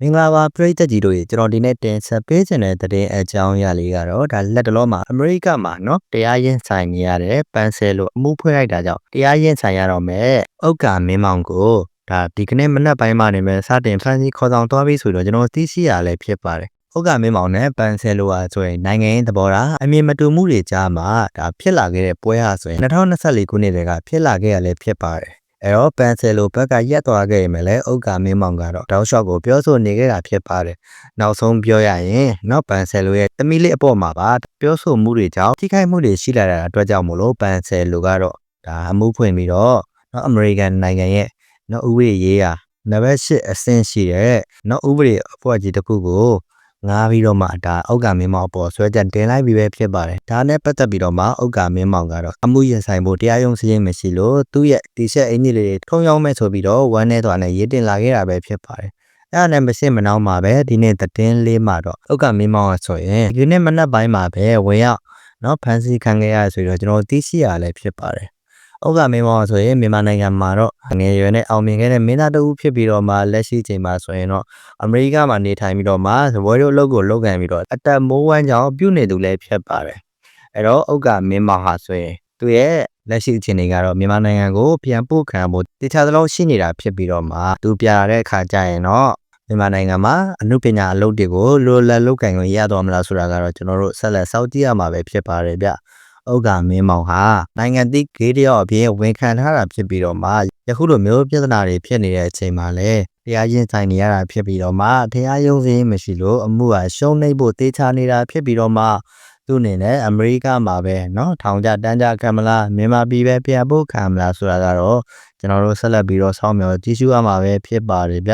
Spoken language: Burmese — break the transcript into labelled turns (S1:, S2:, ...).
S1: မင်္ဂလာပါပရိသတ်ကြီးတို့ရေကျွန်တော်ဒီနေ့တင်ဆက်ပေးခြင်းတဲ့တဲ့အကြောင်းအရာလေးကတော့ဒါလက်တလောမှာအမေရိကမှာเนาะတရားရင်ဆိုင်နေရတဲ့ပန်းဆဲလို့အမှုဖွင့်လိုက်တာကြောင့်တရားရင်ဆိုင်ရတော့မယ်ဥက္ကာမင်းမောင်ကိုဒါဒီကနေ့မနက်ပိုင်းမှာနေမယ်စတင်ဖန်ဆီးခေါ်ဆောင်သွားပြီးဆိုတော့ကျွန်တော်သိရှိရလဲဖြစ်ပါတယ်ဥက္ကာမင်းမောင်နဲ့ပန်းဆဲလို့အားဆိုရင်နိုင်ငံရေးသဘောထားအမြင်မတူမှုတွေကြားမှာဒါဖြစ်လာခဲ့တဲ့ပွဲဟာဆိုရင်2024ခုနှစ်တည်းကဖြစ်လာခဲ့ရလဲဖြစ်ပါတယ်အဲ့တော့ပန်ဆယ်လိုဘက်ကရက်သွားခဲ့ရမယ်လေဥက္ကာမင်းမောင်ကတော့တောက်လျှောက်ကိုပြောဆိုနေခဲ့တာဖြစ်ပါတယ်နောက်ဆုံးပြောရရင်နောက်ပန်ဆယ်လိုရဲ့တမီလေးအပေါ်မှာပါပြောဆိုမှုတွေကြောင့်ထိခိုက်မှုတွေရှိလာတဲ့အတွက်ကြောင့်မို့လို့ပန်ဆယ်လိုကတော့ဒါအမှုဖွင့်ပြီးတော့နော်အမေရိကန်နိုင်ငံရဲ့နော်ဥပဒေရေးရာနံပါတ်8အဆင့်ရှိတဲ့နော်ဥပဒေအဖွဲ့ကြီးတစ်ခုကိုငားပြီးတော့မှဒါဥက္ကာမင်းမောင်အပေါ်ဆွဲချက်တင်လိုက်ပြီးပဲဖြစ်ပါတယ်ဒါနဲ့ပတ်သက်ပြီးတော့မှဥက္ကာမင်းမောင်ကတော့အမှုရင်ဆိုင်ဖို့တရားရုံးစည်းရင်မရှိလို့သူ့ရဲ့တီရှပ်အင်ကြီးလေးထုံရောက်မဲ့ဆိုပြီးတော့ဝမ်းနဲ့သွားနဲ့ရေးတင်လာခဲ့တာပဲဖြစ်ပါတယ်အဲ့ဒါနဲ့မစစ်မနှောင်းမှာပဲဒီနေ့သတင်းလေးမှာတော့ဥက္ကာမင်းမောင်ကဆိုရင်ဒီနေ့မနက်ပိုင်းမှာပဲဝင်ရောက်နော်ဖန်စီခံခဲ့ရဆိုတော့ကျွန်တော်သိရှိရလဲဖြစ်ပါတယ်ဥက္ကာမင်းမောင်ဆိုရင်မြန်မာနိုင်ငံမှာတော့ငယ်ရွယ်နဲ့အောင်မြင်ခဲ့တဲ့မင်းသားတဦးဖြစ်ပြီးတော့မှလက်ရှိချိန်မှာဆိုရင်တော့အမေရိကမှာနေထိုင်ပြီးတော့မှဇပွဲတို့အလုပ်ကိုလုပ်ကန်ပြီးတော့အတက်မိုးဝမ်းကြောင့်ပြုနေသူလည်းဖြစ်ပါတယ်အဲ့တော့ဥက္ကာမင်းမောင်ဟာဆိုရင်သူရဲ့လက်ရှိအခြေအနေကတော့မြန်မာနိုင်ငံကိုပြန်ပို့ခံဖို့တခြားသလောက်ရှိနေတာဖြစ်ပြီးတော့မှသူပြရတဲ့အခါကျရင်တော့မြန်မာနိုင်ငံမှာအမှုပညာအလုပ်တွေကိုလိုလတ်လုပ်ကင်ခွင့်ရတော့မလားဆိုတာကတော့ကျွန်တော်တို့ဆက်လက်စောင့်ကြည့်ရမှာပဲဖြစ်ပါတယ်ဗျဥက္ကာမင်းမောင်ဟာနိုင်ငံသစ်ဂေးတယောက်အပြင်ဝန်ခံထားတာဖြစ်ပြီးတော့မှယခုလိုမျိုးပြဿနာတွေဖြစ်နေတဲ့အချိန်မှာလည်းတရားရင်ဆိုင်နေရတာဖြစ်ပြီးတော့မှတရားရုံးစည်းမရှိလို့အမှုဟာရှုံးနေဖို့တေးချနေတာဖြစ်ပြီးတော့မှသူ့အနေနဲ့အမေရိကမှာပဲเนาะထောင်ကြတန်းကြခံမလားမြန်မာပြည်ပဲပြန်ဖို့ခံမလားဆိုတာကတော့ကျွန်တော်တို့ဆက်လက်ပြီးတော့စောင့်မျှော်ကြည့်ရှုရမှာပဲဖြစ်ပါတယ်ဗျ